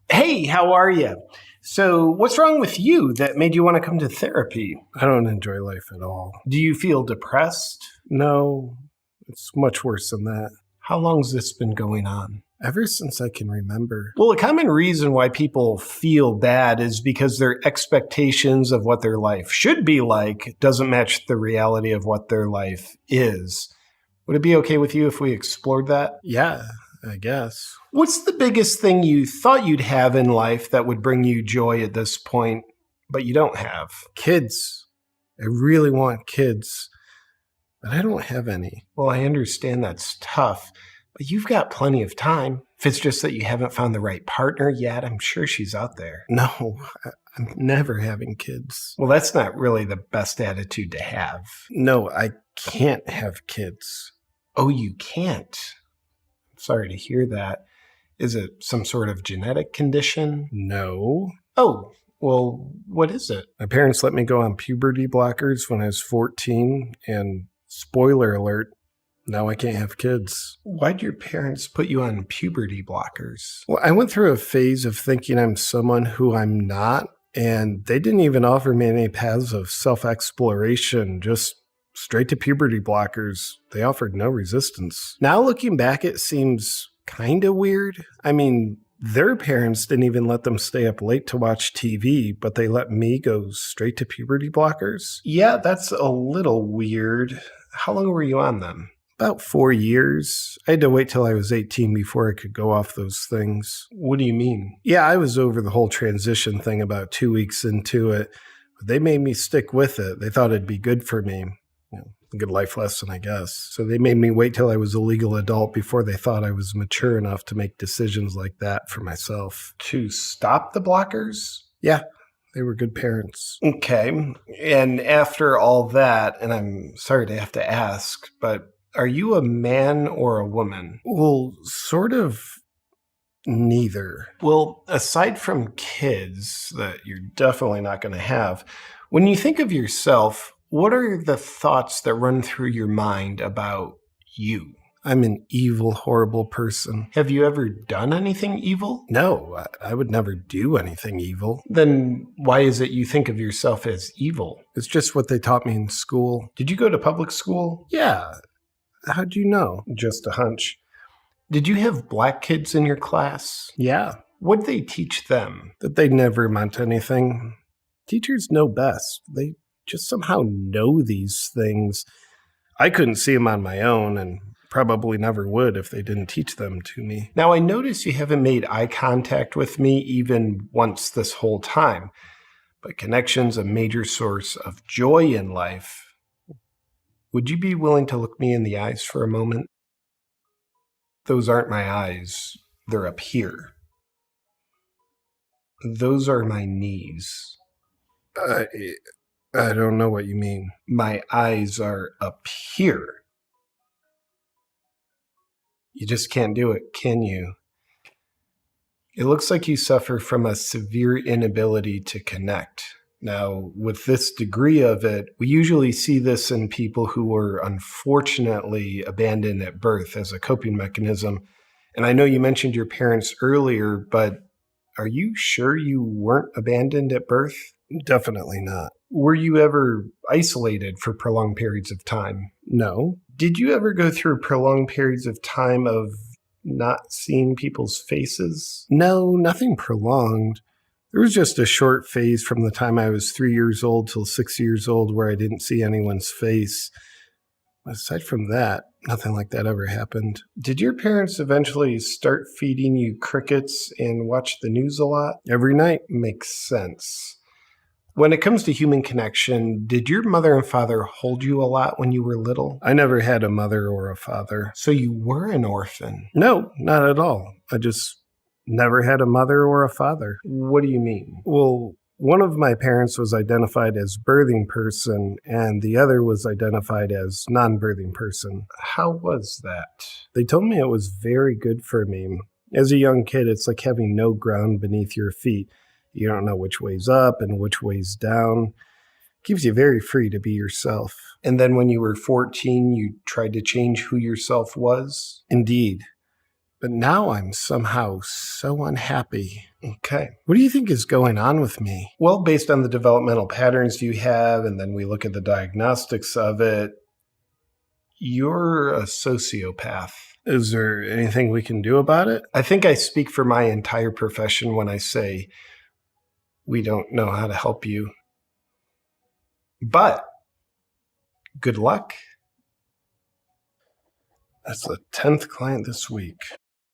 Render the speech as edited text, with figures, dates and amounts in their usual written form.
Hey, how are you? So, what's wrong with you that made you want to come to therapy? I don't enjoy life at all. Do you feel depressed? No, it's much worse than that. How long's this been going on? Ever since I can remember. Well, a common reason why people feel bad is because their expectations of what their life should be like doesn't match the reality of what their life is. Would it be okay with you if we explored that? Yeah, I guess. What's the biggest thing you thought you'd have in life that would bring you joy at this point, but you don't have? Kids. I really want kids, but I don't have any. Well, I understand that's tough, but you've got plenty of time. If it's just that you haven't found the right partner yet, I'm sure she's out there. No, I'm never having kids. Well, that's not really the best attitude to have. No, I can't have kids. Oh, you can't? Sorry to hear that. Is it some sort of genetic condition? No. Oh, well, what is it? My parents let me go on puberty blockers when I was 14, and spoiler alert, now I can't have kids. Why'd your parents put you on puberty blockers? Well, I went through a phase of thinking I'm someone who I'm not, and they didn't even offer me any paths of self-exploration, just straight to puberty blockers. They offered no resistance. Now looking back, it seems kind of weird. I mean, their parents didn't even let them stay up late to watch TV, but they let me go straight to puberty blockers. Yeah, that's a little weird. How long were you on them? About 4 years. I had to wait till I was 18 before I could go off those things. What do you mean? Yeah, I was over the whole transition thing about 2 weeks into it, but they made me stick with it. They thought it'd be good for me. A good life lesson, I guess. So they made me wait till I was a legal adult before they thought I was mature enough to make decisions like that for myself. To stop the blockers? Yeah, they were good parents. Okay. And after all that, and I'm sorry to have to ask, but are you a man or a woman? Well, sort of neither. Well, aside from kids that you're definitely not going to have, when you think of yourself, what are the thoughts that run through your mind about you? I'm an evil, horrible person. Have you ever done anything evil? No, I would never do anything evil. Then why is it you think of yourself as evil? It's just what they taught me in school. Did you go to public school? Yeah. How'd you know? Just a hunch. Did you have black kids in your class? Yeah. What'd they teach them? That they never meant anything. Teachers know best. They just somehow know these things. I couldn't see them on my own and probably never would if they didn't teach them to me. Now, I notice you haven't made eye contact with me even once this whole time, but connection's a major source of joy in life. Would you be willing to look me in the eyes for a moment? Those aren't my eyes. They're up here. Those are my knees. I don't know what you mean. My eyes are up here. You just can't do it, can you? It looks like you suffer from a severe inability to connect. Now, with this degree of it, we usually see this in people who were unfortunately abandoned at birth as a coping mechanism. And I know you mentioned your parents earlier, but are you sure you weren't abandoned at birth? Definitely not. Were you ever isolated for prolonged periods of time? No. Did you ever go through prolonged periods of time of not seeing people's faces? No, nothing prolonged. There was just a short phase from the time I was 3 years old till 6 years old where I didn't see anyone's face. Aside from that, nothing like that ever happened. Did your parents eventually start feeding you crickets and watch the news a lot? Every night. Makes sense. When it comes to human connection, did your mother and father hold you a lot when you were little? I never had a mother or a father. So you were an orphan? No, not at all. I just never had a mother or a father. What do you mean? Well, one of my parents was identified as birthing person, and the other was identified as non-birthing person. How was that? They told me it was very good for me. As a young kid, it's like having no ground beneath your feet. You don't know which way's up and which way's down. Keeps you very free to be yourself. And then when you were 14, you tried to change who yourself was? Indeed. but now I'm somehow so unhappy. Okay. What do you think is going on with me? Well, based on the developmental patterns you have, and then we look at the diagnostics of it, you're a sociopath. Is there anything we can do about it? I think I speak for my entire profession when I say we don't know how to help you. But good luck. That's the 10th client this week.